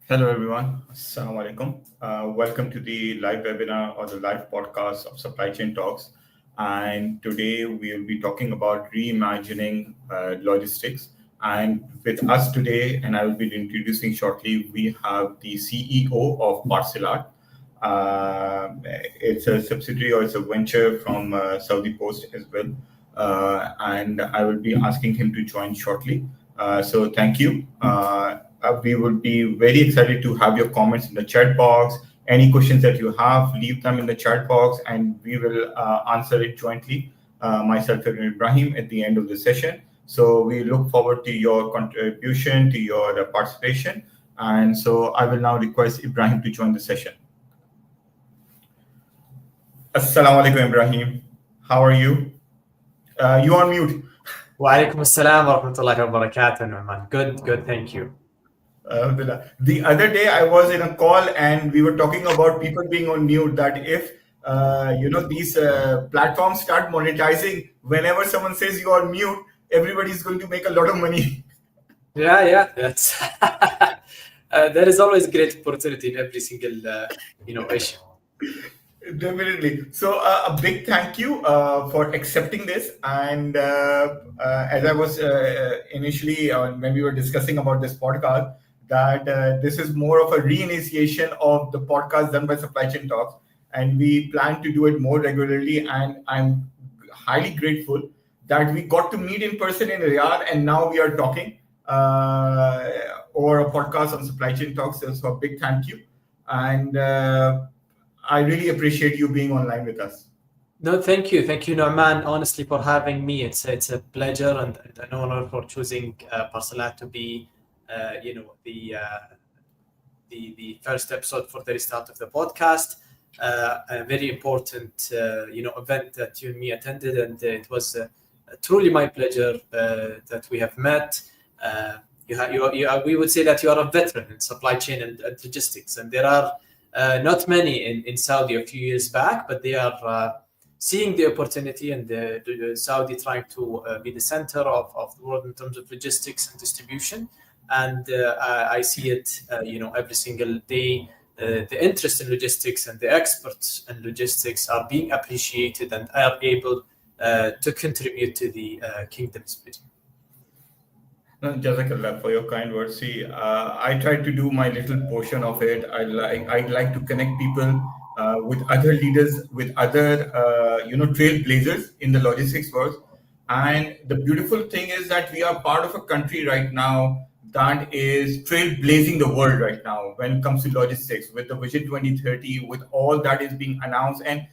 Hello, everyone. Assalamu alaikum. Welcome to the live webinar or the live podcast of Supply Chain Talks. And today we'll be talking about reimagining logistics. And with us today, and I will be introducing shortly, we have the CEO of Parcelat. It's a subsidiary or it's a venture from Saudi Post as well. And I will be asking him to join shortly. So thank you. We would be very excited to have your comments in the chat box. Any questions that you have, leave them in the chat box and we will answer it jointly, myself and Ibrahim, at the end of the session. So we look forward to your contribution, to your participation. And so I will now request Ibrahim to join the session. Assalamu alaikum, Ibrahim. How are you? You are on mute. Wa alaikum assalam wa rahmatullahi wa barakatuh, Noman. Good, thank you. The other day I was in a call and we were talking about people being on mute, that if these platforms start monetizing whenever someone says you are mute, everybody's going to make a lot of money. Yeah, that's there is always great opportunity in every single issue. Definitely. So a big thank you for accepting this. And as I was initially when we were discussing about this podcast, that this is more of a reinitiation of the podcast done by Supply Chain Talks, and we plan to do it more regularly. And I'm highly grateful that we got to meet in person in Riyadh, and now we are talking over a podcast on Supply Chain Talks. So a big thank you, and I really appreciate you being online with us. No, thank you, Noman, honestly, for having me. It's a pleasure and an honor for choosing Parcelat to be the first episode for the restart of the podcast. A very important event that you and me attended, and it was truly my pleasure that we have met. We would say that you are a veteran in supply chain and logistics, and there are not many in Saudi a few years back, but they are seeing the opportunity, and the Saudi trying to be the center of the world in terms of logistics and distribution. And I see it, every single day. The interest in logistics and the experts in logistics are being appreciated and are able to contribute to the kingdom's vision. Jazakallah for your kind words. See, I try to do my little portion of it. I like to connect people with other leaders, with other trailblazers in the logistics world. And the beautiful thing is that we are part of a country right now that is trailblazing the world right now when it comes to logistics, with the Vision 2030, with all that is being announced. And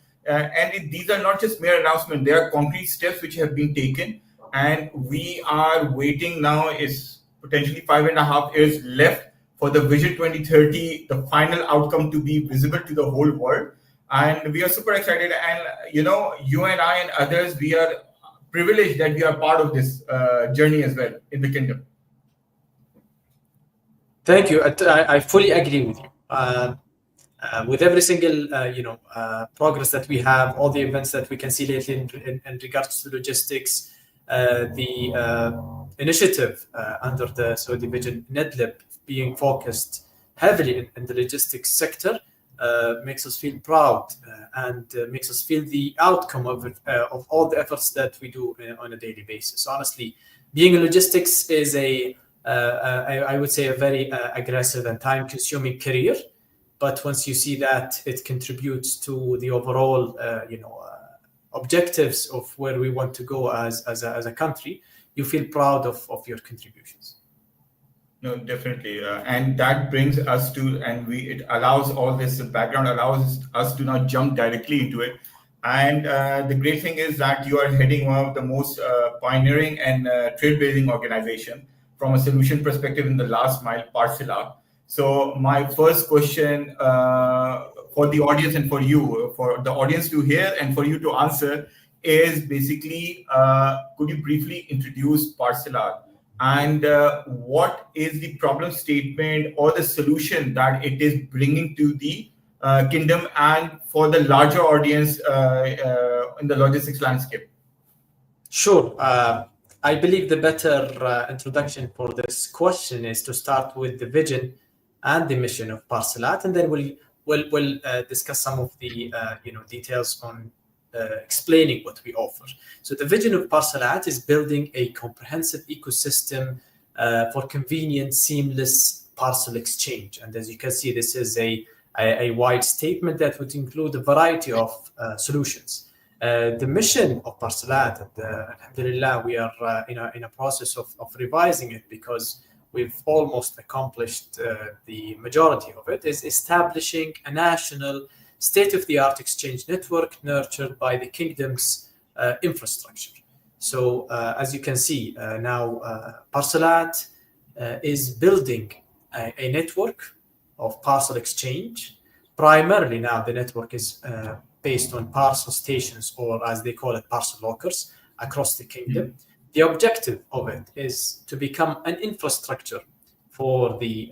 these are not just mere announcements; they are concrete steps which have been taken. And we are waiting now, is potentially 5.5 years left for the Vision 2030, the final outcome to be visible to the whole world. And we are super excited. And, you and I and others, we are privileged that we are part of this journey as well in the kingdom. Thank you. I fully agree with you. With every single, progress that we have, all the events that we can see lately in regards to logistics, the initiative under the Saudi Vision NEDLIB being focused heavily in the logistics sector makes us feel proud and makes us feel the outcome of all the efforts that we do on a daily basis. Honestly, being in logistics is I would say a very aggressive and time-consuming career, but once you see that it contributes to the overall, objectives of where we want to go as a country, you feel proud of your contributions. No, definitely, and that brings us to, and it allows all this background allows us to not jump directly into it. And the great thing is that you are heading one of the most pioneering and trailblazing organization from a solution perspective in the last mile, Parcelat. So my first question for the audience and for you, for the audience to hear and for you to answer, is basically, could you briefly introduce Parcelat and what is the problem statement or the solution that it is bringing to the kingdom and for the larger audience in the logistics landscape? Sure. I believe the better introduction for this question is to start with the vision and the mission of Parcelat, and then we'll discuss some of the details on explaining what we offer. So the vision of Parcelat is building a comprehensive ecosystem for convenient, seamless parcel exchange. And as you can see, this is a wide statement that would include a variety of solutions. The mission of Parcelat, alhamdulillah, we are in a process of revising it because we've almost accomplished the majority of it, is establishing a national state-of-the-art exchange network nurtured by the kingdom's infrastructure. So as you can see now, Parcelat is building a network of parcel exchange. Primarily now the network is based on parcel stations, or as they call it, parcel lockers across the kingdom. The objective of it is to become an infrastructure for the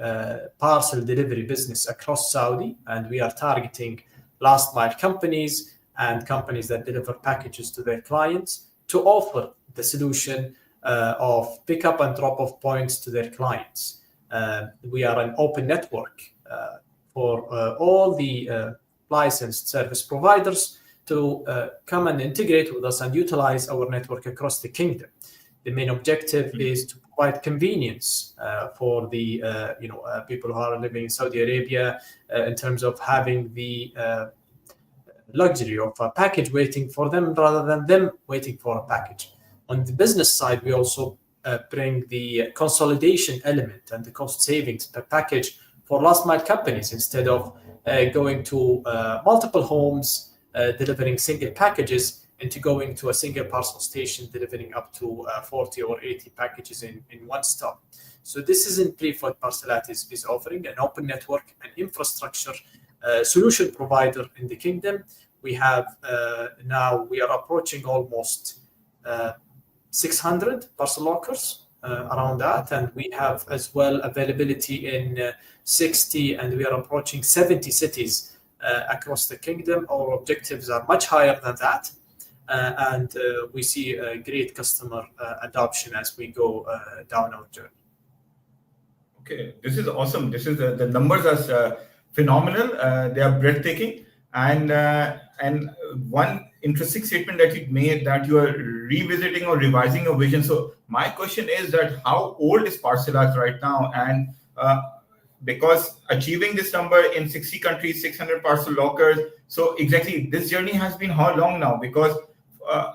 parcel delivery business across Saudi, and we are targeting last mile companies and companies that deliver packages to their clients to offer the solution of pick-up and drop-off points to their clients. We are an open network for all the licensed service providers to come and integrate with us and utilize our network across the kingdom. The main objective is to provide convenience for the people who are living in Saudi Arabia in terms of having the luxury of a package waiting for them rather than them waiting for a package. On the business side, we also bring the consolidation element and the cost savings per package for last mile companies. Instead of going to multiple homes delivering single packages, into going to a single parcel station delivering up to 40 or 80 packages in one stop. So this is in brief what Parcelat is offering: an open network, an infrastructure solution provider in the kingdom. We have now we are approaching almost 600 parcel lockers around that, and we have as well availability in 60, and we are approaching 70 cities across the kingdom. Our objectives are much higher than that, and we see a great customer adoption as we go down our journey. Okay, this is awesome. This is the numbers are phenomenal. They are breathtaking, and one interesting statement that you made, that you are revisiting or revising your vision. So my question is that how old is Parcelat right now? And because achieving this number in 60 countries, 600 parcel lockers, so exactly this journey has been how long now? Because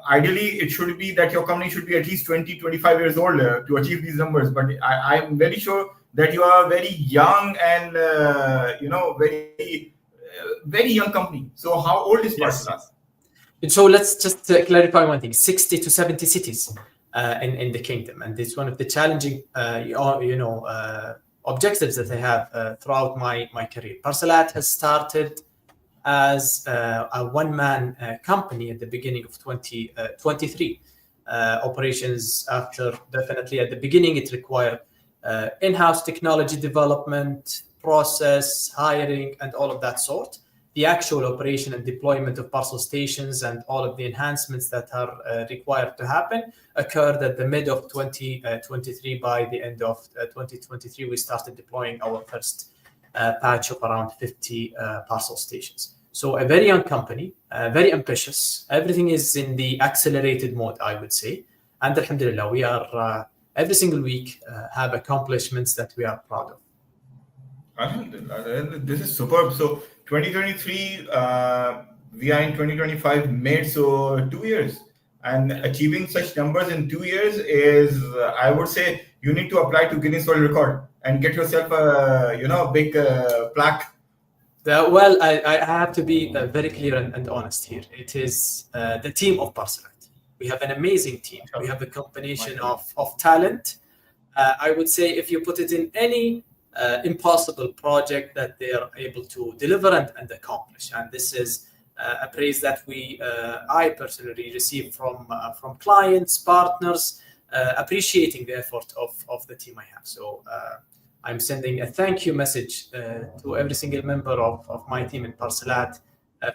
ideally it should be that your company should be at least 20, 25 years old to achieve these numbers. But I'm very sure that you are very young and very young company. So how old is Parcelat? So let's just clarify one thing: 60 to 70 cities in the kingdom, and it's one of the challenging objectives that I have throughout my career. Parcelat has started as a one-man company at the beginning of 2023. Operations after, definitely at the beginning, it required in-house technology development, process, hiring, and all of that sort. The actual operation and deployment of parcel stations and all of the enhancements that are required to happen occurred at the mid of 2023. By the end of 2023, we started deploying our first batch of around 50 parcel stations. So a very young company, very ambitious. Everything is in the accelerated mode, I would say. And alhamdulillah, we are every single week have accomplishments that we are proud of. Alhamdulillah, this is superb. So 2023, we are in 2025 mid, so 2 years. And achieving such numbers in 2 years is, I would say, you need to apply to Guinness World Record and get yourself a big plaque. Well, I have to be very clear and honest here. It is the team of Parcelat. We have an amazing team. We have a combination of talent. I would say if you put it in any impossible project that they are able to deliver and accomplish. And this is a praise that I personally receive from clients, partners, appreciating the effort of the team I have. So I'm sending a thank you message to every single member of my team in Parcelat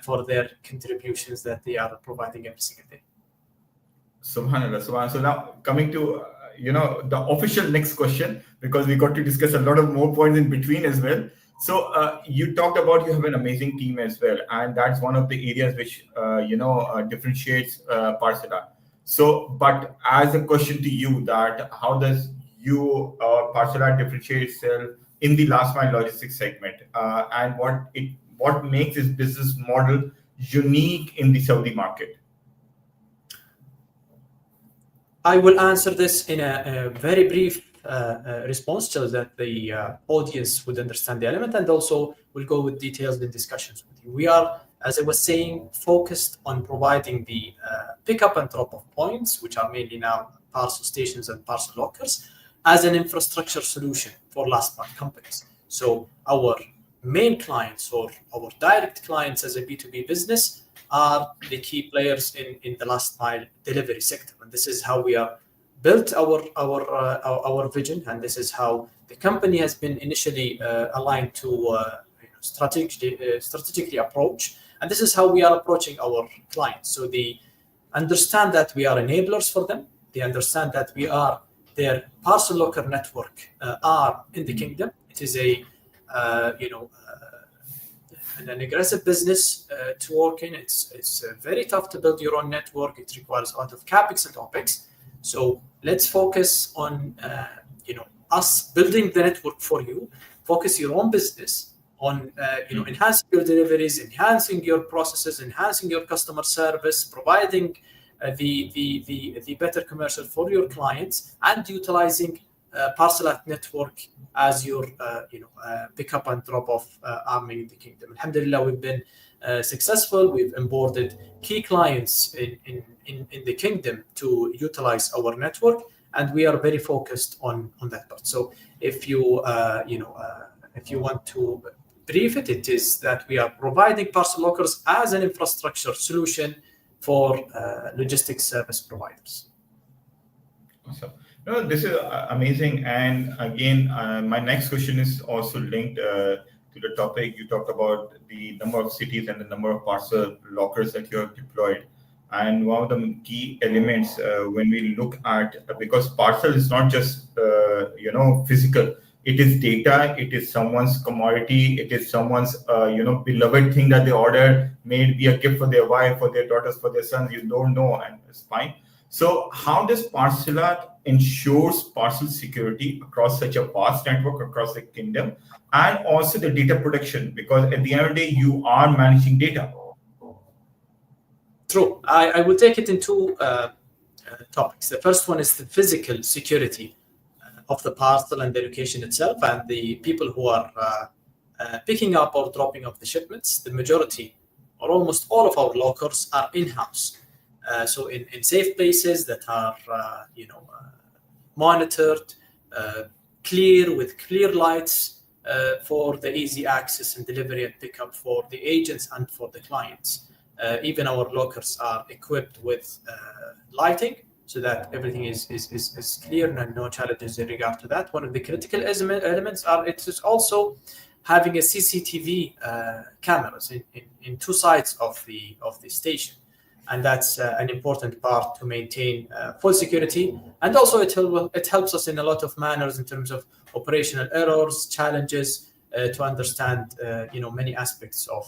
for their contributions that they are providing every single day. Subhanallah. So now coming to the official next question, because we got to discuss a lot of more points in between as well. So you talked about you have an amazing team as well, and that's one of the areas which differentiates Parcela. So, but as a question to you, that how does you Parcela differentiate itself in the last mile logistics segment, and what makes this business model unique in the Saudi market? I will answer this in a very brief response so that the audience would understand the element, and also we'll go with details in discussions with you. We are, as I was saying, focused on providing the pickup and drop-off points, which are mainly now parcel stations and parcel lockers, as an infrastructure solution for last mile companies. So our main clients or our direct clients as a B2B business are the key players in the last mile delivery sector, and this is how we are built our vision, and this is how the company has been initially aligned to strategically approach, and this is how we are approaching our clients. So they understand that we are enablers for them. They understand that we are their parcel locker network are in the kingdom. It is an aggressive business to work in. It's very tough to build your own network. It requires a lot of capex and opex. So let's focus on us building the network for you. Focus your own business on enhancing your deliveries, enhancing your processes, enhancing your customer service, providing the better commercial for your clients, and utilizing Parcelat network as your pickup and drop off arming in the kingdom. Alhamdulillah, we've been successful. We've onboarded key clients in the kingdom to utilize our network, and we are very focused on that part. So if you if you want to brief it, it is that we are providing parcel lockers as an infrastructure solution for logistics service providers. Awesome. No, this is amazing. And again, my next question is also linked to the topic. You talked about the number of cities and the number of parcel lockers that you have deployed. And one of the key elements when we look at, because parcel is not just physical, it is data, it is someone's commodity, it is someone's beloved thing that they order, may it be a gift for their wife, for their daughters, for their sons, you don't know, and it's fine. So how does Parcelat ensures parcel security across such a vast network across the kingdom, and also the data protection? Because at the end of the day, you are managing data. True. I will take it in two topics. The first one is the physical security of the parcel and the location itself, and the people who are picking up or dropping off the shipments. The majority or almost all of our lockers are in-house. So in safe places that are monitored, clear with clear lights for the easy access and delivery and pickup for the agents and for the clients. Even our lockers are equipped with lighting so that everything is clear and no challenges in regard to that. One of the critical elements are it is also having a CCTV cameras in two sides of the station. And that's an important part to maintain full security. And also it helps us in a lot of manners in terms of operational errors, challenges, to understand many aspects of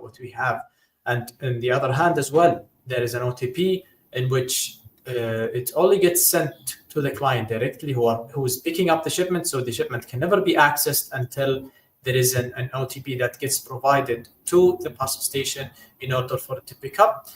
what we have. And on the other hand as well, there is an OTP in which it only gets sent to the client directly who is picking up the shipment. So the shipment can never be accessed until there is an OTP that gets provided to the parcel station in order for it to pick up.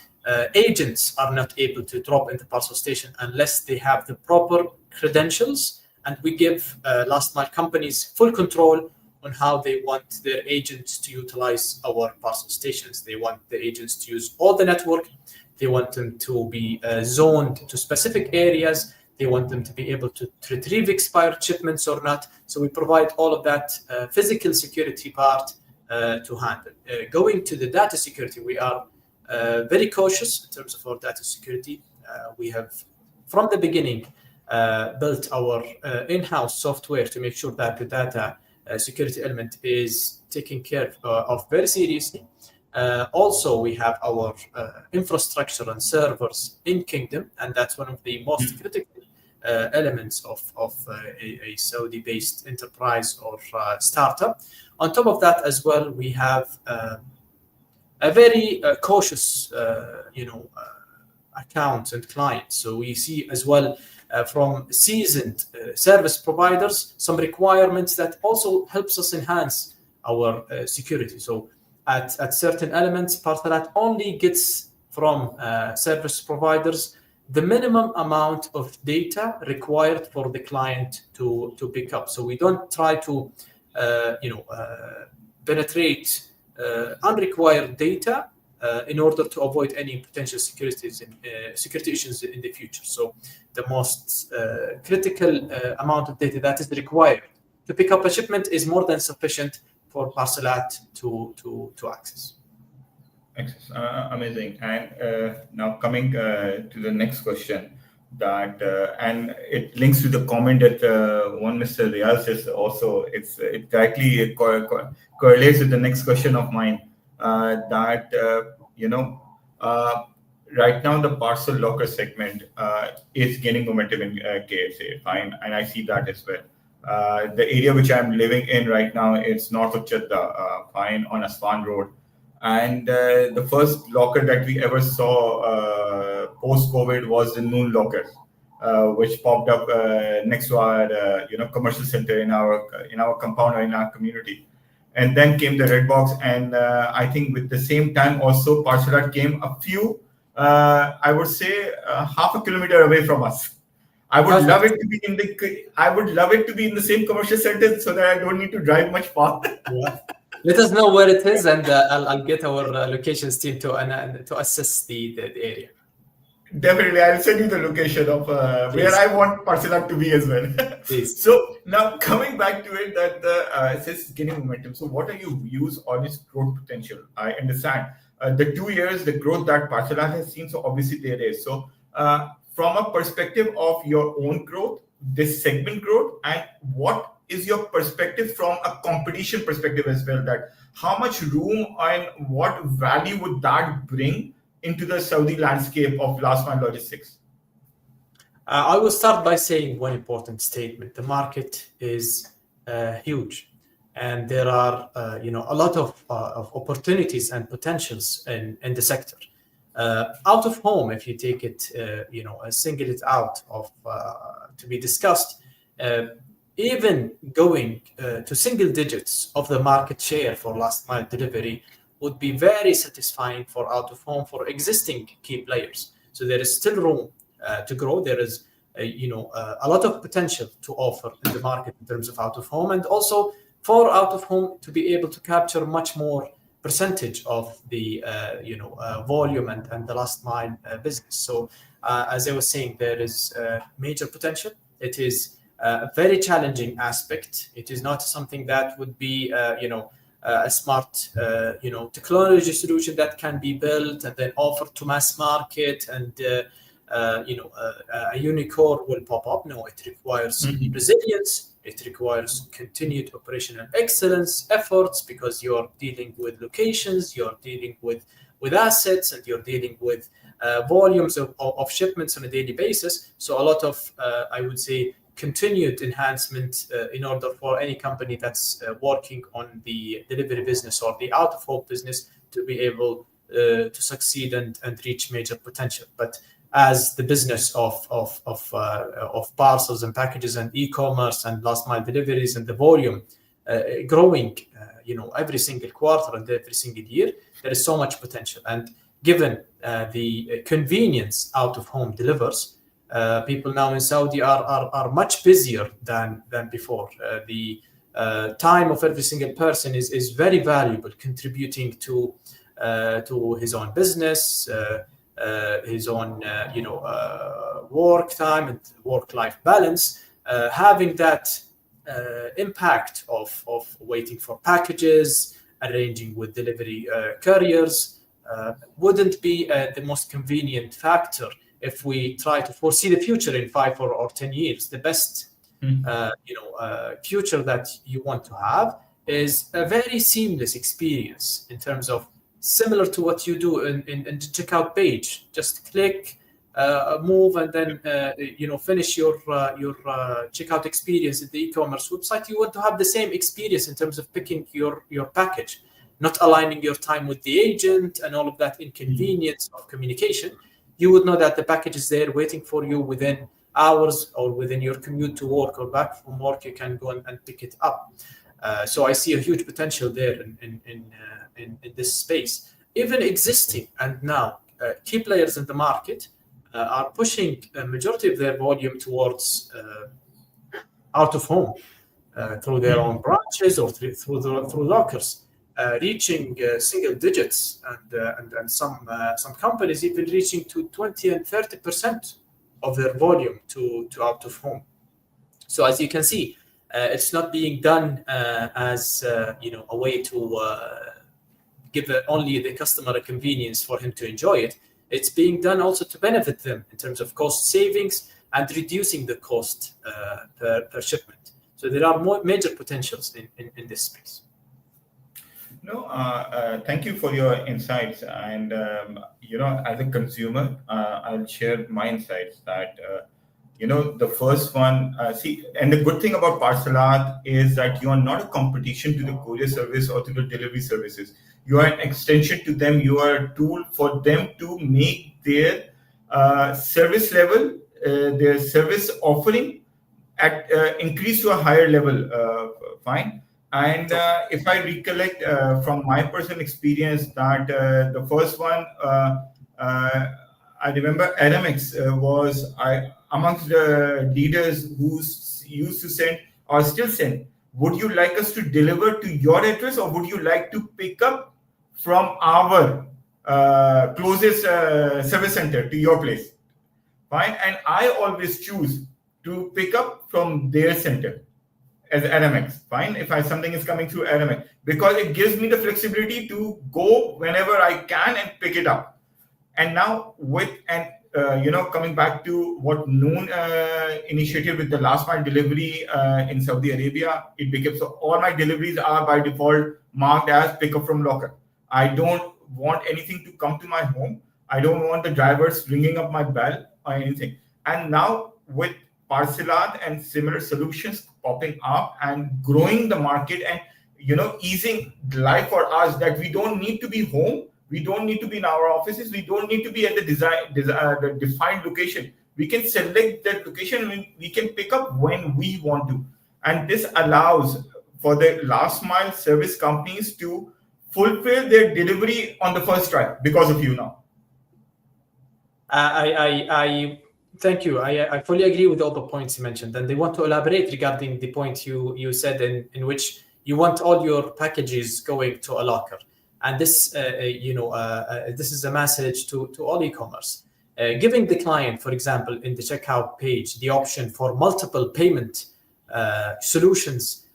Agents are not able to drop in the parcel station unless they have the proper credentials, and we give last mile companies full control on how they want their agents to utilize our parcel stations. They want the agents to use all the network. They want them to be zoned to specific areas. They want them to be able to retrieve expired shipments or not. So we provide all of that physical security part to handle. Going to the data security, we are very cautious in terms of our data security. We have, from the beginning, built our in-house software to make sure that the data security element is taken care of very seriously. Also, we have our infrastructure and servers in Kingdom, and that's one of the most critical elements of a Saudi-based enterprise or startup. On top of that as well, we have a very cautious, accounts and clients. So we see as well from seasoned service providers some requirements that also helps us enhance our security. So at certain elements, Parcelat only gets from service providers the minimum amount of data required for the client to pick up. So we don't try to penetrate unrequired data in order to avoid any potential security issues in the future. So the most critical amount of data that is required to pick up a shipment is more than sufficient for Parcelat to access. Amazing. And now coming to the next question, that and it links to the comment that one Mr. Rial says also. It directly correlates with the next question of mine. That right now the parcel locker segment is gaining momentum in KSA. Fine, and I see that as well. The area which I'm living in right now is north of Jeddah, fine, on Aswan Road. And the first locker that we ever saw post-COVID was the Noon locker, which popped up next to our commercial center in our compound or in our community. And then came the Red Box, and I think with the same time also Parcelat came a few, I would say, half a kilometer away from us. I would love it to be in the same commercial center so that I don't need to drive much far. Yeah. Let us know where it is, and I'll get our locations team to assess the area. Definitely, I'll send you the location of where I want Parcelat to be as well. Please. So now coming back to it, that it says gaining momentum. So what are your views on its growth potential? I understand the 2 years, the growth that Parcelat has seen. So obviously there is. So from a perspective of your own growth, this segment growth, and what is your perspective from a competition perspective as well, that how much room and what value would that bring into the Saudi landscape of last mile logistics? I will start by saying one important statement. The market is huge, and there are a lot of opportunities and potentials in the sector. Out of home, if you take it, single it out of to be discussed, even going to single digits of the market share for last mile delivery would be very satisfying for out of home for existing key players. So there is still room to grow. There is a lot of potential to offer in the market in terms of out of home, and also for out of home to be able to capture much more percentage of the volume and the last mile business. So as I was saying, there is major potential. It is a very challenging aspect. It is not something that would be a smart technology solution that can be built and then offered to mass market, and a unicorn will pop up. No, it requires resilience. It requires continued operational excellence efforts, because you're dealing with locations, you're dealing with assets, and you're dealing with volumes of shipments on a daily basis. So a lot of, I would say, continued enhancement in order for any company that's working on the delivery business or the out-of-home business to be able to succeed and reach major potential. But as the business of parcels and packages and e-commerce and last mile deliveries and the volume growing, every single quarter and every single year, there is so much potential. And given the convenience out of home delivers, people now in Saudi are much busier than before. The time of every single person is very valuable, contributing to his own business, his own work time and work-life balance. Having that impact of waiting for packages, arranging with delivery couriers wouldn't be the most convenient factor if we try to foresee the future in 5 or 10 years. The best future that you want to have is a very seamless experience in terms of similar to what you do in the checkout page. Just click, move and then finish your checkout experience at the e-commerce website, you want to have the same experience in terms of picking your package, not aligning your time with the agent and all of that inconvenience of communication. You would know that the package is there waiting for you within hours, or within your commute to work or back from work, you can go and pick it up. So I see a huge potential there in this space. Even existing and now key players in the market are pushing a majority of their volume towards out of home through their own branches or through lockers, reaching single digits, and some companies even reaching to 20 and 30% of their volume to out of home. So as you can see, it's not being done as a way to give only the customer a convenience for him to enjoy it. It's being done also to benefit them in terms of cost savings and reducing the cost per shipment. So there are more major potentials in this space. No, thank you for your insights. And, as a consumer, I'll share my insights that, the first one, and the good thing about Parcelat is that you are not a competition to the courier service or to the delivery services. You are an extension to them. You are a tool for them to make their service level, their service offering increase to a higher level. Fine. And if I recollect from my personal experience that the first one, I remember Aramex was amongst the leaders who used to send or still send, would you like us to deliver to your address or would you like to pick up from our closest service center to your place? Fine. And I always choose to pick up from their center as Aramex. Fine. If something is coming through Aramex, because it gives me the flexibility to go whenever I can and pick it up. And now coming back to what Noon initiated with the last mile delivery in Saudi Arabia, it became so all my deliveries are by default marked as pick up from locker. I don't want anything to come to my home. I don't want the drivers ringing up my bell or anything. And now with Parcelat and similar solutions popping up and growing the market and easing life for us, that we don't need to be home, we don't need to be in our offices, we don't need to be at the defined location. We can select that location and we can pick up when we want to. And this allows for the last mile service companies to fulfill their delivery on the first try because of you now. I thank you. I fully agree with all the points you mentioned, and I want to elaborate regarding the point you said in which you want all your packages going to a locker, and this this is a message to all e-commerce, giving the client, for example, in the checkout page, the option for multiple payment solutions,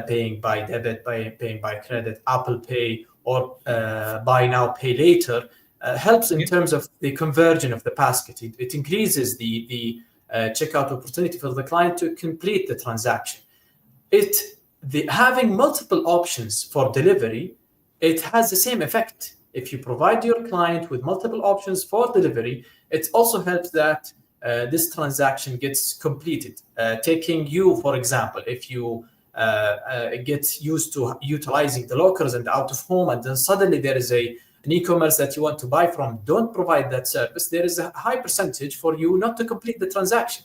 paying by debit, paying by credit, Apple Pay, or buy now, pay later. Helps in terms of the conversion of the basket. It increases the checkout opportunity for the client to complete the transaction. Having multiple options for delivery, it has the same effect. If you provide your client with multiple options for delivery, it also helps that this transaction gets completed. Taking you, for example, if you get used to utilizing the lockers and out of home, and then suddenly there is an e-commerce that you want to buy from, don't provide that service, there is a high percentage for you not to complete the transaction.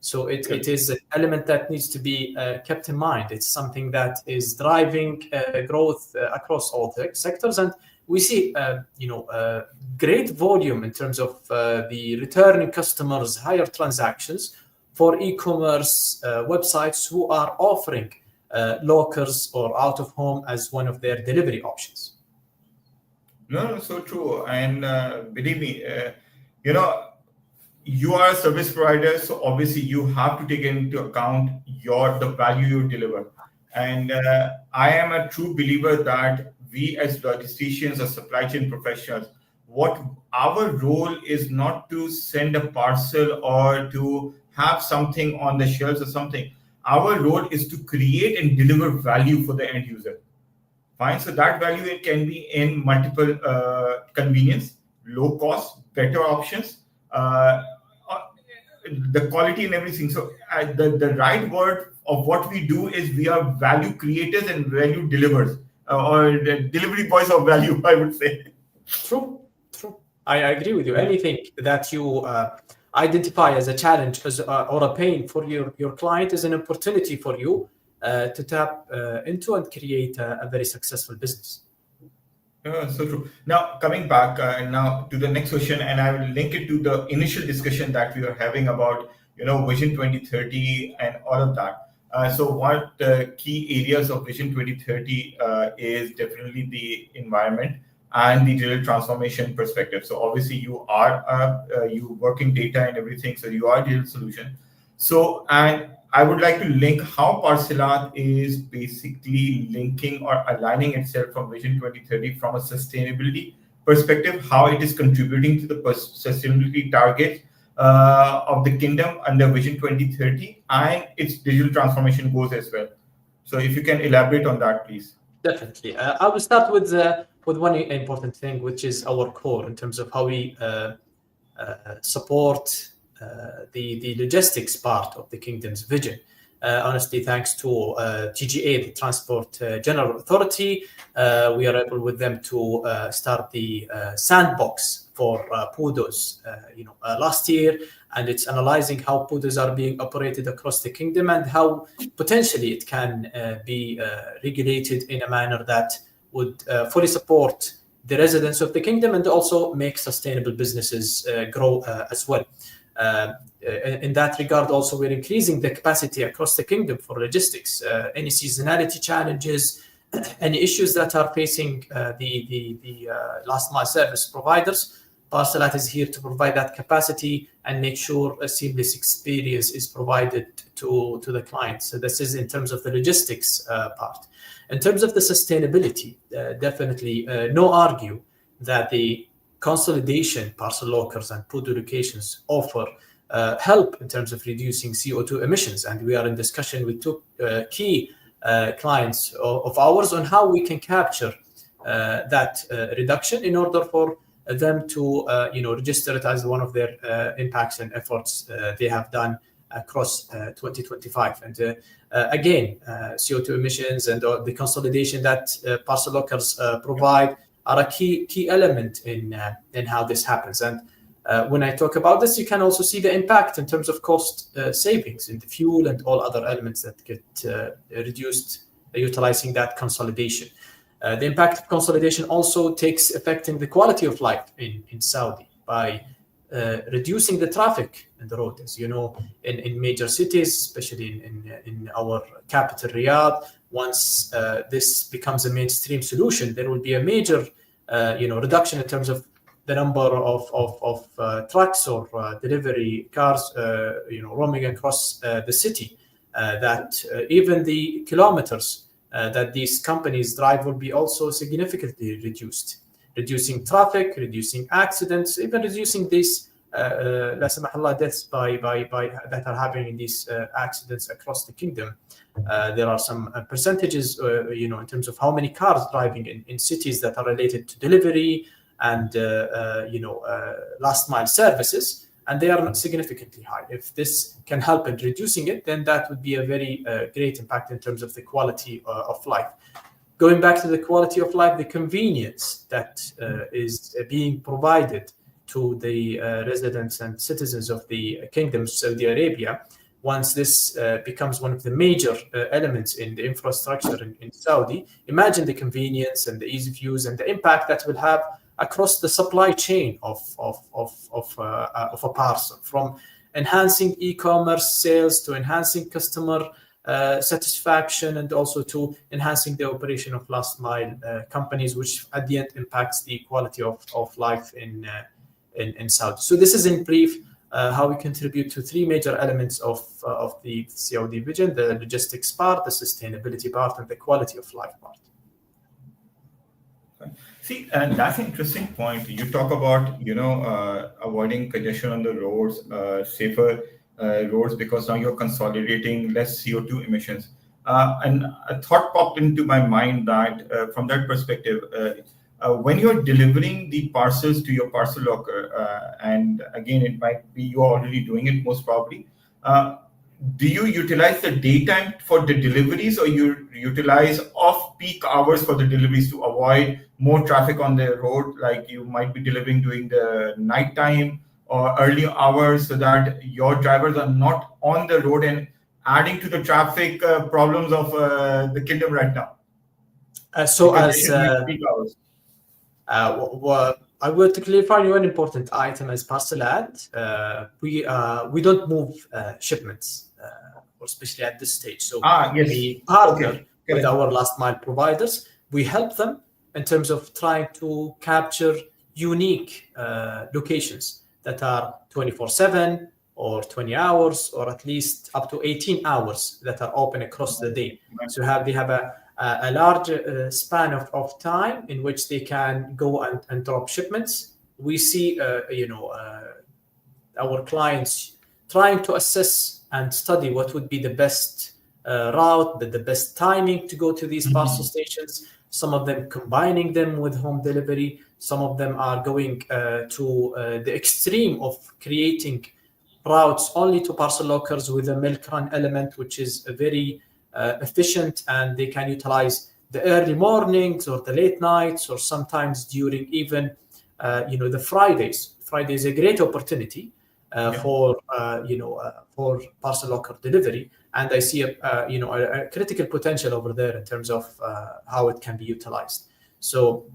So it is an element that needs to be kept in mind. It's something that is driving growth across all the sectors, and we see great volume in terms of the returning customers, higher transactions for e-commerce websites who are offering lockers or out of home as one of their delivery options. No, so true. And believe me, you are a service provider, so obviously you have to take into account the value you deliver. And I am a true believer that we as logisticians or supply chain professionals, what our role is not to send a parcel or to have something on the shelves or something. Our role is to create and deliver value for the end user. Fine. So that value, it can be in multiple convenience, low cost, better options, the quality and everything. So the right word of what we do is we are value creators and value delivers, or the delivery boys of value, I would say. True. I agree with you. Anything that you identify as a challenge or a pain for your client is an opportunity for you to tap into and create a very successful business. So true. Now, coming back now to the next question, and I will link it to the initial discussion that we were having about, Vision 2030 and all of that. So one key areas of Vision 2030 is definitely the environment and the digital transformation perspective. So obviously you are you working data and everything, so you are digital solution. So, and I would like to link how Parcelat is basically linking or aligning itself from Vision 2030 from a sustainability perspective, how it is contributing to the sustainability targets of the kingdom under Vision 2030 and its digital transformation goals as well. So if you can elaborate on that, please. Definitely. I will start with one important thing, which is our core in terms of how we support the logistics part of the kingdom's vision. Honestly, thanks to TGA, the Transport General Authority, we are able with them to start the sandbox for PUDOs last year, and it's analyzing how PUDOs are being operated across the kingdom and how potentially it can be regulated in a manner that would fully support the residents of the kingdom and also make sustainable businesses grow as well. In that regard, also, we're increasing the capacity across the kingdom for logistics. Any seasonality challenges, any issues that are facing the last mile service providers, Parcelat is here to provide that capacity and make sure a seamless experience is provided to the clients. So this is in terms of the logistics part. In terms of the sustainability, definitely no argue that the consolidation parcel lockers and PUDO locations offer help in terms of reducing CO2 emissions. And we are in discussion with two key clients of ours on how we can capture that reduction in order for them to register it as one of their impacts and efforts they have done across 2025. And again, CO2 emissions and the consolidation that parcel lockers provide are a key element in how this happens. And when I talk about this, you can also see the impact in terms of cost savings in the fuel and all other elements that get reduced utilizing that consolidation. The impact of consolidation also takes effect in the quality of life in Saudi by reducing the traffic in the road. As you know, in major cities, especially in our capital Riyadh, once this becomes a mainstream solution, there will be a major reduction in terms of the number of trucks or delivery cars roaming across the city, that even the kilometers that these companies drive will be also significantly reduced, reducing traffic, reducing accidents, even reducing these la samahullah deaths by that are happening in these accidents across the kingdom. There are some percentages in terms of how many cars driving in cities that are related to delivery and last mile services, and they are not significantly high. If this can help in reducing it, then that would be a very great impact in terms of the quality of life. Going back to the quality of life, the convenience that is being provided to the residents and citizens of the Kingdom of Saudi Arabia, once this becomes one of the major elements in the infrastructure in Saudi, imagine the convenience and the ease of use and the impact that will have across the supply chain of a parcel, from enhancing e-commerce sales to enhancing customer satisfaction, and also to enhancing the operation of last mile companies, which at the end impacts the quality of life in Saudi. So this is in brief how we contribute to three major elements of the Saudi vision: the logistics part, the sustainability part, and the quality of life part. See, and that's an interesting point. You talk about, avoiding congestion on the roads, safer roads, because now you're consolidating less CO2 emissions. And a thought popped into my mind that from that perspective, when you're delivering the parcels to your parcel locker, and again, it might be you're already doing it most probably. Do you utilize the daytime for the deliveries, or you utilize off-peak hours for the deliveries to avoid more traffic on the road? Like you might be delivering during the nighttime or early hours, so that your drivers are not on the road and adding to the traffic problems of the kingdom right now. So Because as they can be peak hours. I will to clarify one important item as Parcelat. We don't move shipments, or especially at this stage. So Yes. we partner Okay. with Correct. our last mile providers. We help them in terms of trying to capture unique locations that are 24/7 or 20 hours, or at least up to 18 hours that are open across the day. So they have a large span of time in which they can go and drop shipments. We see, our clients trying to assess and study what would be the best route, the best timing to go to these parcel stations. Some of them combining them with home delivery. Some of them are going to the extreme of creating routes only to parcel lockers with a milk run element, which is a very efficient, and they can utilize the early mornings or the late nights, or sometimes during even the Fridays. Friday is a great opportunity for parcel locker delivery, and I see a critical potential over there in terms of how it can be utilized. So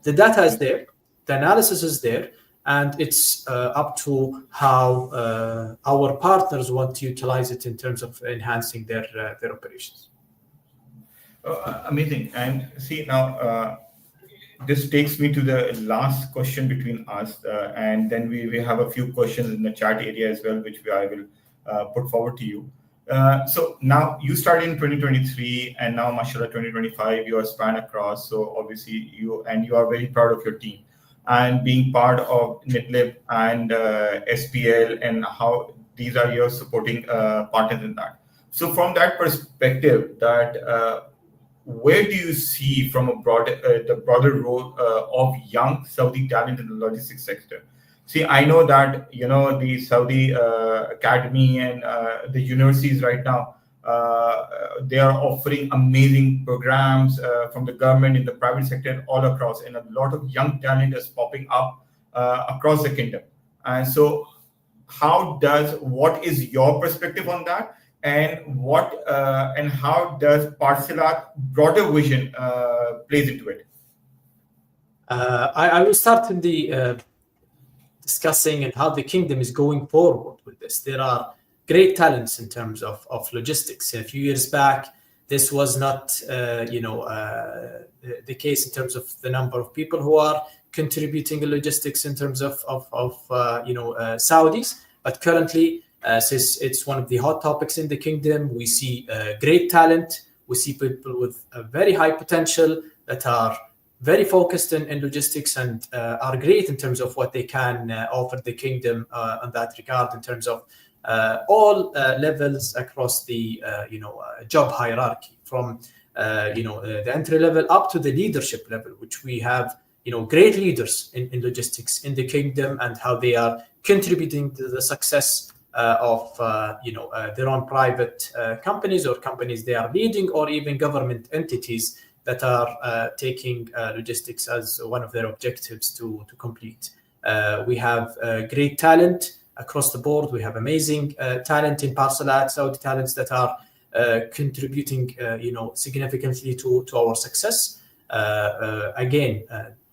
the data is there, the analysis is there, and it's up to how our partners want to utilize it in terms of enhancing their operations. Amazing. And see now, this takes me to the last question between us, and then we have a few questions in the chat area as well, which I will put forward to you. So now you started in 2023, and now, mashallah, 2025, you are span across. So obviously you are very proud of your team, and being part of NITLIB and SPL, and how these are your supporting partners in that. So from that perspective, that where do you see from a the broader role of young Saudi talent in the logistics sector? See, I know that the Saudi Academy and the universities right now, they are offering amazing programs from the government, in the private sector, all across, and a lot of young talent is popping up across the kingdom. And so, what is your perspective on that? And how does Parcelat's broader vision plays into it? I will start in the discussing and how the kingdom is going forward with this. There are great talents in terms of logistics. A few years back, this was not the case in terms of the number of people who are contributing in logistics in terms of Saudis, but currently, since it's one of the hot topics in the kingdom, we see great talent. We see people with a very high potential that are very focused in logistics, and are great in terms of what they can offer the kingdom on that regard, in terms of all levels across the job hierarchy, from the entry level up to the leadership level, which we have great leaders in logistics in the kingdom, and how they are contributing to the success of their own private companies, or companies they are leading, or even government entities that are taking logistics as one of their objectives to complete. We have great talent across the board. We have amazing talent in Parcelat's, Saudi talents that are contributing significantly to our success. Again,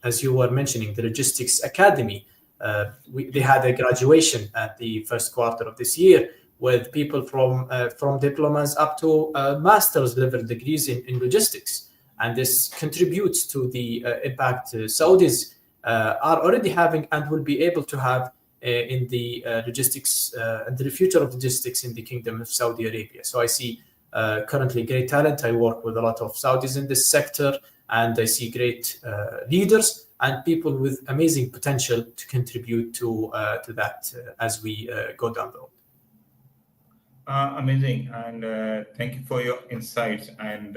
as you were mentioning, the Logistics Academy, they had a graduation at the first quarter of this year, with people from diplomas up to master's level degrees in logistics. And this contributes to the impact Saudis are already having and will be able to have in the logistics and the future of logistics in the Kingdom of Saudi Arabia. So I see currently great talent. I work with a lot of Saudis in this sector, and I see great leaders and people with amazing potential to contribute to that as we go down the road. Amazing, and thank you for your insights. And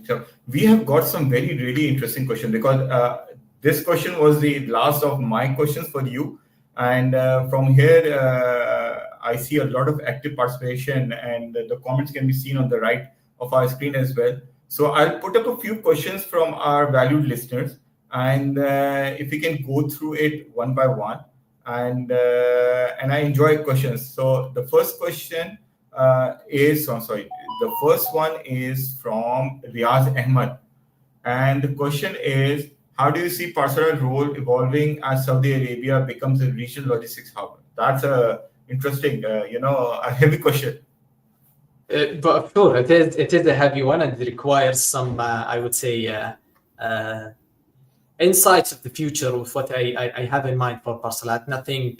so we have got some really interesting questions, because this question was the last of my questions for you. And from here, I see a lot of active participation, and the comments can be seen on the right of our screen as well. So I'll put up a few questions from our valued listeners, and if we can go through it one by one. And I enjoy questions. So the first question the first one is from Riaz Ahmad, and the question is, how do you see Parcelat's role evolving as Saudi Arabia becomes a regional logistics hub? That's a interesting, a heavy question. But sure, it is a heavy one, and it requires some, I would say, insights of the future with what I have in mind for Parcelat. Nothing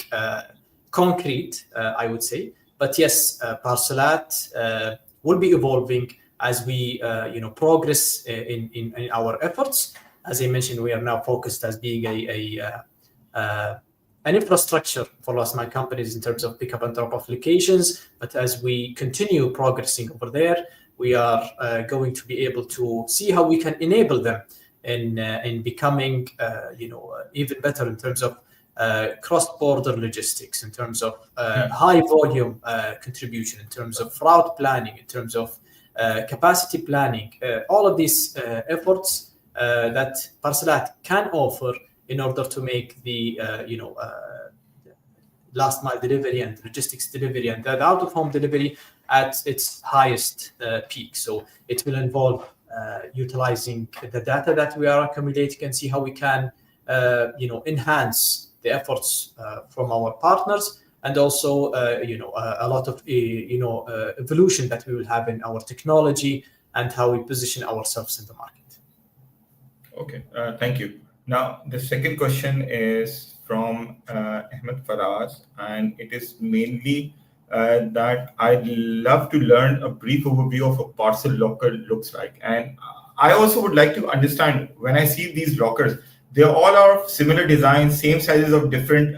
concrete, I would say, but yes, Parcelat will be evolving as we progress in our efforts. As I mentioned, we are now focused as being an infrastructure for last mile companies in terms of pickup and drop off locations. But as we continue progressing over there, we are going to be able to see how we can enable them in becoming even better in terms of cross-border logistics, in terms of high volume contribution, in terms of route planning, in terms of capacity planning, all of these efforts that Parcelat can offer in order to make the last mile delivery and logistics delivery and that out of home delivery at its highest peak. So it will involve utilizing the data that we are accumulating and see how we can enhance the efforts from our partners, and also a lot of evolution that we will have in our technology and how we position ourselves in the market. Okay, thank you. Now, the second question is from Ahmed Faraz, and it is mainly that I'd love to learn a brief overview of a parcel locker looks like. And I also would like to understand, when I see these lockers, they all are of similar design, same sizes of different,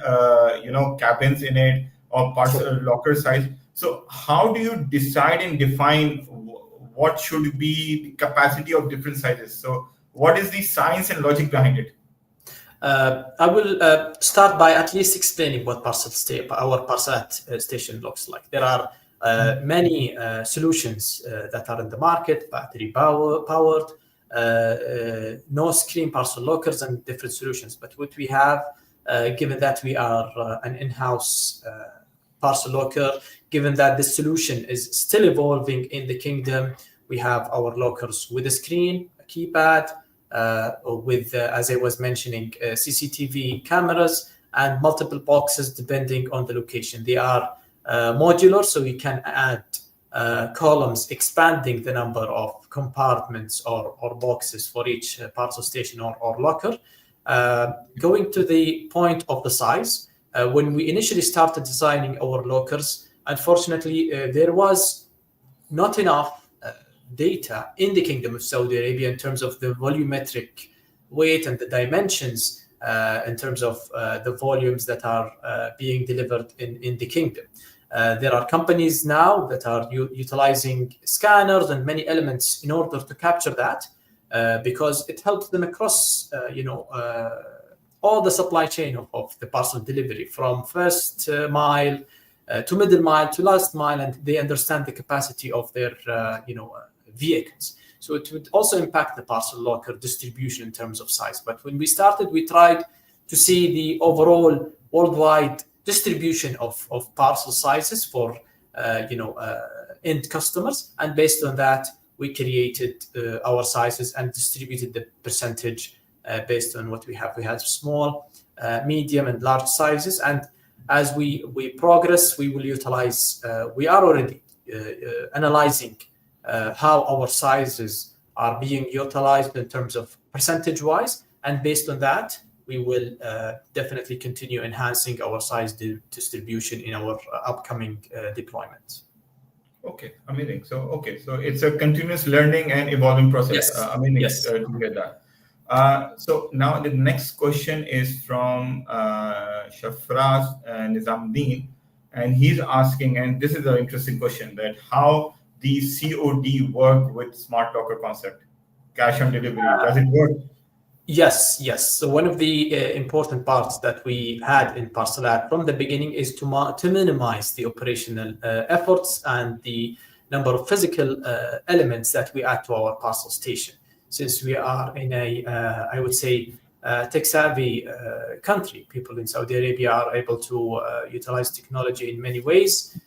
cabins in it, or parcel locker size. So how do you decide and define what should be the capacity of different sizes? So what is the science and logic behind it? I will start by at least explaining what our Parcelat station looks like. There are many solutions that are in the market, battery powered, no screen parcel lockers, and different solutions. But what we have, given that we are an in-house parcel locker, given that the solution is still evolving in the kingdom, we have our lockers with a screen, a keypad, with, as I was mentioning, CCTV cameras and multiple boxes depending on the location. They are modular, so we can add columns, expanding the number of compartments or boxes for each parcel station or locker. Going to the point of the size, when we initially started designing our lockers, unfortunately, there was not enough data in the Kingdom of Saudi Arabia in terms of the volumetric weight and the dimensions in terms of the volumes that are being delivered in the kingdom. There are companies now that are utilizing scanners and many elements in order to capture that because it helps them across all the supply chain of the parcel delivery, from first mile to middle mile to last mile, and they understand the capacity of their vehicles. So it would also impact the parcel locker distribution in terms of size. But when we started, we tried to see the overall worldwide distribution of parcel sizes for end customers, and based on that, we created our sizes and distributed the percentage based on what we have. We have small, medium, and large sizes, and as we progress, we will utilize. We are already analyzing how our sizes are being utilized in terms of percentage-wise, and based on that, we will definitely continue enhancing our size distribution in our upcoming deployments. Okay, amazing. So it's a continuous learning and evolving process. Yes. Amazing Yes. to hear that. So now the next question is from Shafraz Nizamuddin, and he's asking, and this is an interesting question, that how the COD work with smart locker concept, cash on delivery, does it work? Yes, yes. So one of the important parts that we had in Parcelat from the beginning is to minimize the operational efforts and the number of physical elements that we add to our parcel station. Since we are in a, I would say, tech-savvy country, people in Saudi Arabia are able to utilize technology in many ways.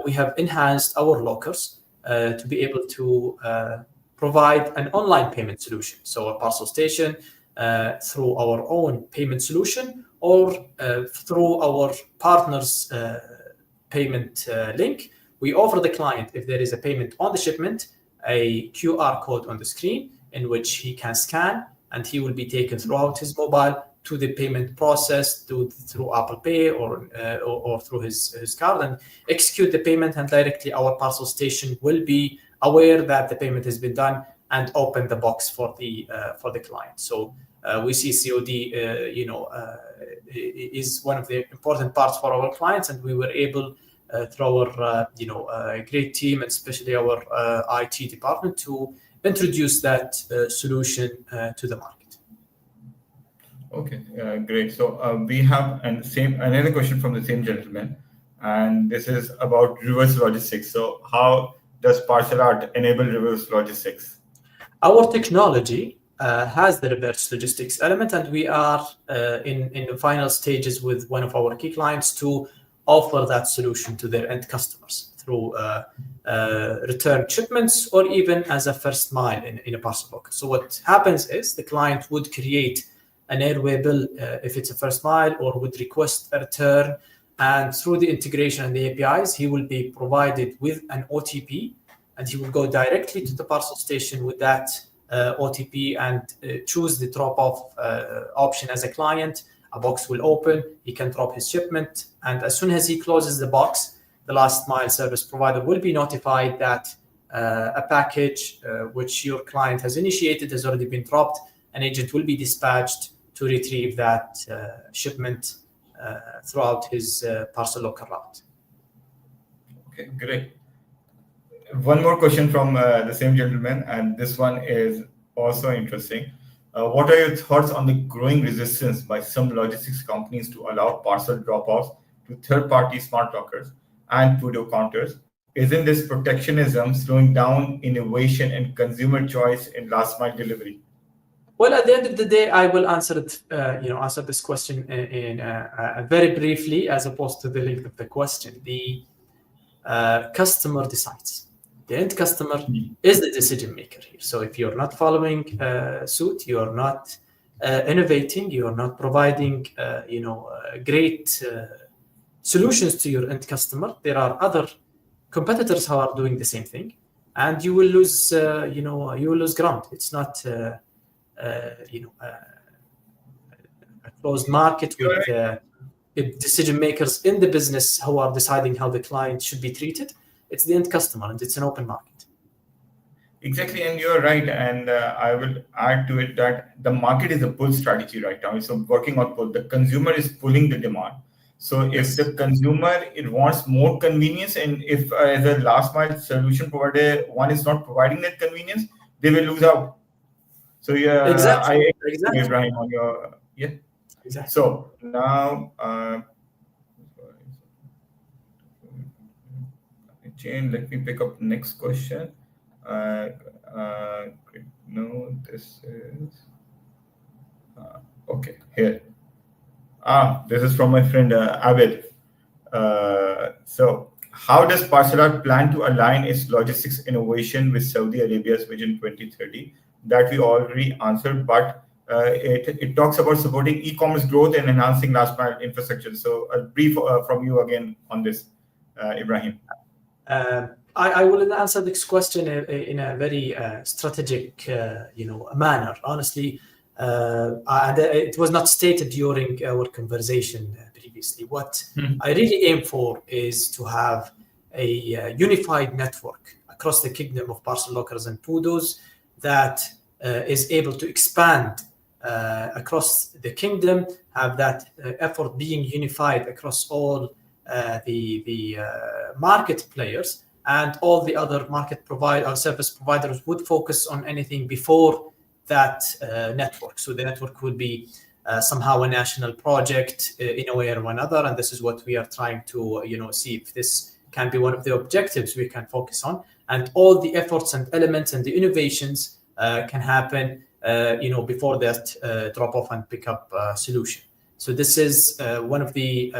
We have enhanced our lockers to be able to provide an online payment solution. So a parcel station through our own payment solution or through our partner's payment link. We offer the client, if there is a payment on the shipment, a QR code on the screen in which he can scan, and he will be taken throughout his mobile to the payment process through Apple Pay or through his card, and execute the payment, and directly our parcel station will be aware that the payment has been done and open the box for the client. So we see COD, is one of the important parts for our clients, and we were able through our great team, and especially our IT department, to introduce that solution to the market. Okay, great. So we have another question from the same gentleman, and this is about reverse logistics. So how does Parcelat enable reverse logistics? Our technology has the reverse logistics element, and we are in the final stages with one of our key clients to offer that solution to their end customers through return shipments or even as a first mile in a parcel locker. So what happens is the client would create an airway bill if it's a first mile, or would request a return, and through the integration and the APIs, he will be provided with an OTP, and he will go directly to the parcel station with that OTP and choose the drop-off option as a client. A box will open, he can drop his shipment, and as soon as he closes the box, the last mile service provider will be notified that a package which your client has initiated has already been dropped. An agent will be dispatched to retrieve that shipment throughout his parcel locker route. Okay, great. One more question from the same gentleman, and this one is also interesting. What are your thoughts on the growing resistance by some logistics companies to allow parcel drop-offs to third-party smart lockers and PUDO counters? Isn't this protectionism slowing down innovation and consumer choice in last-mile delivery? Well, at the end of the day, I will answer it. Answer this question in very briefly, as opposed to the length of the question. The customer decides. The end customer is the decision maker here. So if you're not following suit, you're not innovating, you're not providing great solutions to your end customer, there are other competitors who are doing the same thing, and you will lose ground. It's not a closed market with decision makers in the business who are deciding how the client should be treated. It's the end customer, and it's an open market. Exactly, and you're right. And I will add to it that the market is a pull strategy right now. It's working on pull. The consumer is pulling the demand. So if the consumer wants more convenience, and if as a last mile solution provider, one is not providing that convenience, they will lose out. So yeah, Exactly. I agree with Ibrahim on your Exactly. So now. Let me pick up next question. No, this is okay here. This is from my friend Abid. So how does Parcelat plan to align its logistics innovation with Saudi Arabia's Vision 2030? That we already answered, but it talks about supporting e-commerce growth and enhancing last mile infrastructure. So a brief from you again on this, Ibrahim. I will answer this question in a very strategic, manner. Honestly, and it was not stated during our conversation previously. What I really aim for is to have a unified network across the kingdom of parcel lockers and PUDOs that is able to expand across the kingdom, have that effort being unified across all the market players, and all the other market service providers would focus on anything before that network. So the network would be somehow a national project in a way or another, and this is what we are trying to see if this can be one of the objectives we can focus on, and all the efforts and elements and the innovations can happen before that drop off and pick up solution. So this is one of the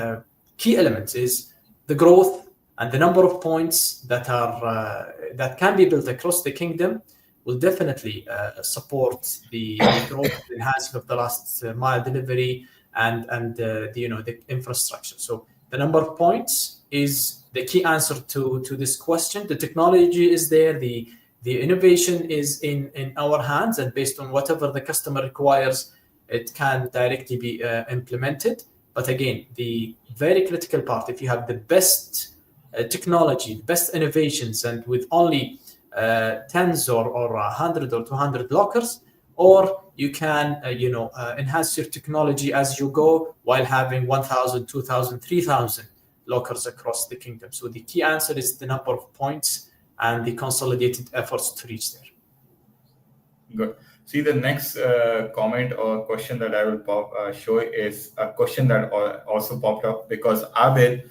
key elements, is the growth and the number of points that are that can be built across the kingdom will definitely support the growth and enhancement of the last mile delivery and the infrastructure. So the number of points is the key answer to this question. The technology is there, the innovation is in our hands, and based on whatever the customer requires, it can directly be implemented. But again, the very critical part, if you have the best technology, the best innovations, and with only tens or 100 or 200 lockers, or you can enhance your technology as you go while having 1,000, 2,000, 3,000 lockers across the kingdom. So the key answer is the number of points and the consolidated efforts to reach there. Good. See, the next comment or question that I will show is a question that also popped up because Abid,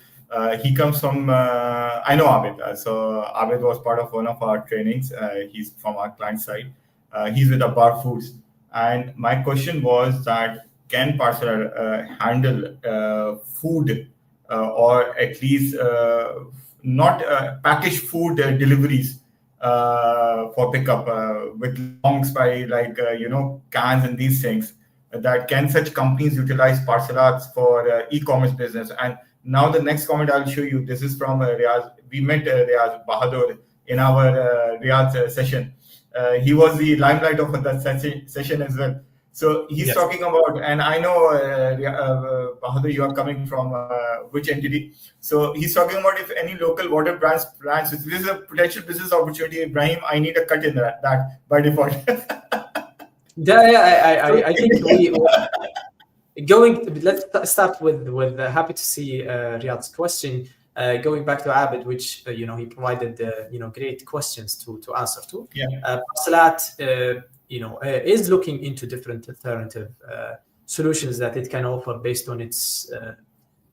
he comes from, I know Abid. So Abid was part of one of our trainings. He's from our client side. He's with Abar Foods. And my question was that can Parcel handle food or at least not packaged food deliveries for pickup with long expiry, like cans and these things? That can such companies utilize Parcelat'S for e-commerce business? And now the next comment I'll show you. This is from Riaz. We met Riaz Bahadur in our Riaz session. He was the limelight of that session as well. So he's talking about, and I know Bahadur, you are coming from which entity? So he's talking about if any local water brands plans. This is a potential business opportunity. Ibrahim, I need a cut in that by default. I think let's start with happy to see Riyad's question. Going back to Abid, which he provided great questions to answer to. Parcelat is looking into different alternative solutions that it can offer based on its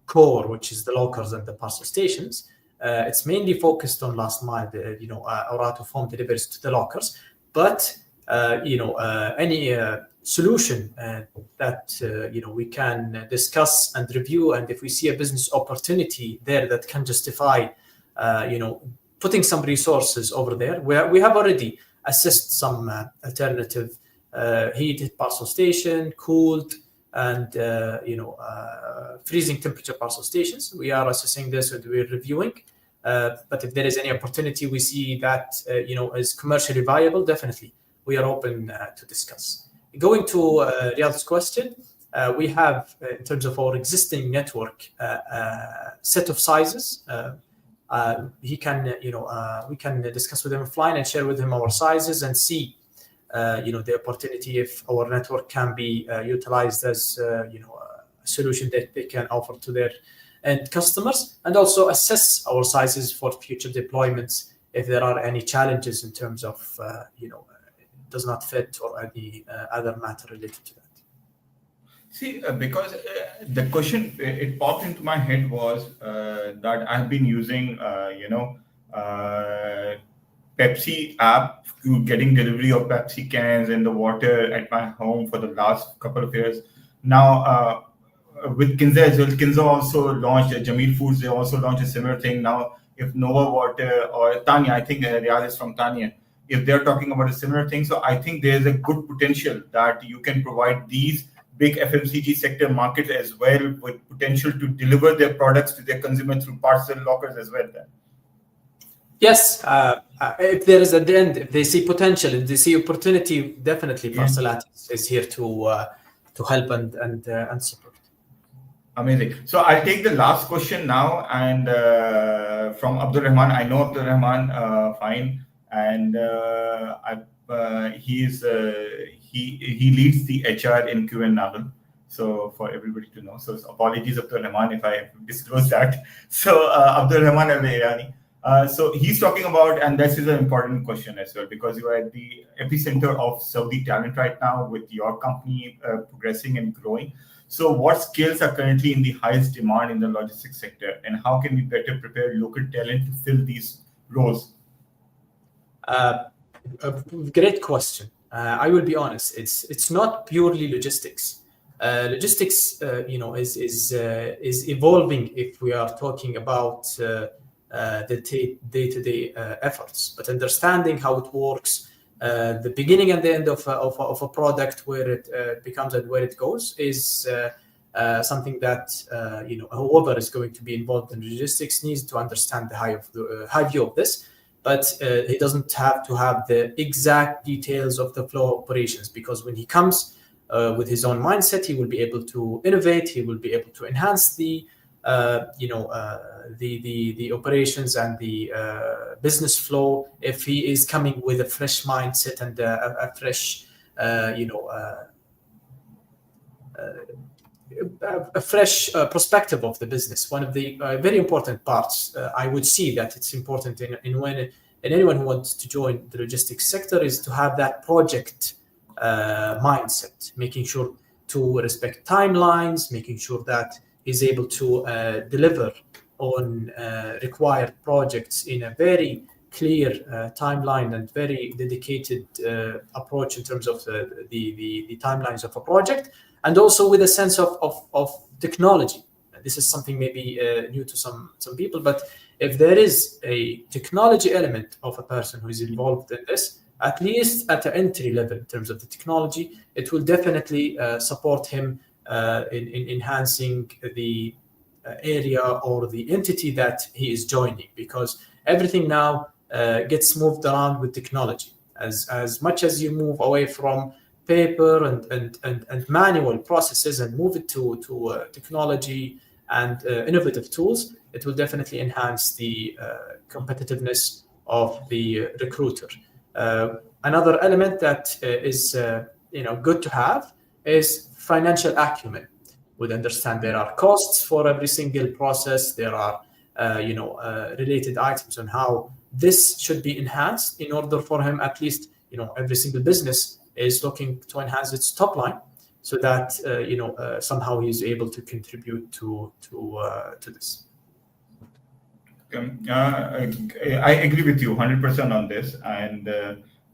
core, which is the lockers and the parcel stations. It's mainly focused on last mile, or out of home deliveries to the lockers. But any solution that we can discuss and review, and if we see a business opportunity there that can justify putting some resources over there, we have already assessed some alternative heated parcel station, cooled, and freezing temperature parcel stations. We are assessing this and we're reviewing. But if there is any opportunity we see that is commercially viable, definitely we are open to discuss. Going to Riyad's question, we have, in terms of our existing network, set of sizes. He can, we can discuss with him offline and share with him our sizes and see, the opportunity if our network can be utilized as, a solution that they can offer to their end customers, and also assess our sizes for future deployments if there are any challenges in terms of, it does not fit or any other matter related to that. See, because the question it popped into my head was that I've been using, Pepsi app to getting delivery of Pepsi cans and the water at my home for the last couple of years. Now, with Kinza as well, Kinza also launched Jameel Foods. They also launched a similar thing. Now, if Nova Water or Tanya, I think Riyaz is from Tanya, if they're talking about a similar thing, so I think there's a good potential that you can provide these big FMCG sector markets as well with potential to deliver their products to their consumers through parcel lockers as well then. Yes, if there is at the end, if they see potential, if they see opportunity, definitely Parcelat'S is here to help and support. Amazing. So I'll take the last question now, and from Abdul Rahman. I know Abdul Rahman fine, and he leads the HR in QN Nagal. So for everybody to know. So apologies Abdul Rahman if I disclose that. So Abdul Rahman Al Irani. So he's talking about, and this is an important question as well, because you are at the epicenter of Saudi talent right now with your company progressing and growing. So what skills are currently in the highest demand in the logistics sector, and how can we better prepare local talent to fill these roles? A great question. I will be honest. It's not purely logistics. Logistics, is evolving if we are talking about the day-to-day efforts. But understanding how it works, the beginning and the end of a product, where it becomes and where it goes, is something that whoever is going to be involved in logistics needs to understand the high view of this. But he doesn't have to have the exact details of the flow operations, because when he comes with his own mindset, he will be able to innovate. He will be able to enhance the operations and the business flow if he is coming with a fresh mindset and a fresh perspective of the business. One of the very important parts I would see that it's important in anyone who wants to join the logistics sector is to have that project mindset, making sure to respect timelines, making sure that he's able to deliver on required projects in a very clear timeline and very dedicated approach in terms of the timelines of a project, and also with a sense of technology. This is something maybe new to some people, but if there is a technology element of a person who is involved in this, at least at the entry level in terms of the technology, it will definitely support him in enhancing the area or the entity that he is joining, because everything now gets moved around with technology. As much as you move away from paper and manual processes and move it to technology and innovative tools, it will definitely enhance the competitiveness of the recruiter. Another element that is good to have is financial acumen. Would understand there are costs for every single process. There are related items on how this should be enhanced in order for him, at least every single business is looking to enhance its top line, so that somehow he's able to contribute to this. I agree with you 100% on this, and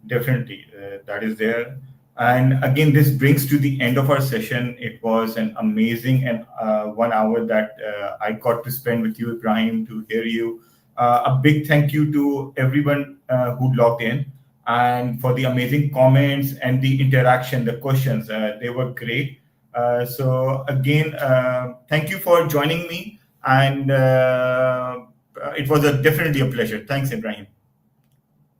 definitely that is there. And again, this brings to the end of our session. It was an amazing and 1 hour that I got to spend with you, Ibrahim, to hear you. A big thank you to everyone who logged in, and for the amazing comments and the interaction, the questions. They were great. So again, thank you for joining me, and it was definitely a pleasure. Thanks, Ibrahim.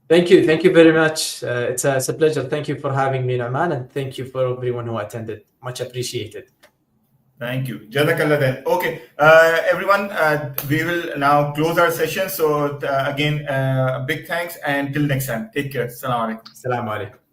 Thank you very much. It's a pleasure. Thank you for having me, Noman, and thank you for everyone who attended. Much appreciated. Thank you. Jazakallah then. Okay, everyone, we will now close our session. So again, big thanks, and till next time. Take care. Assalamu alaikum. Assalamu alaikum.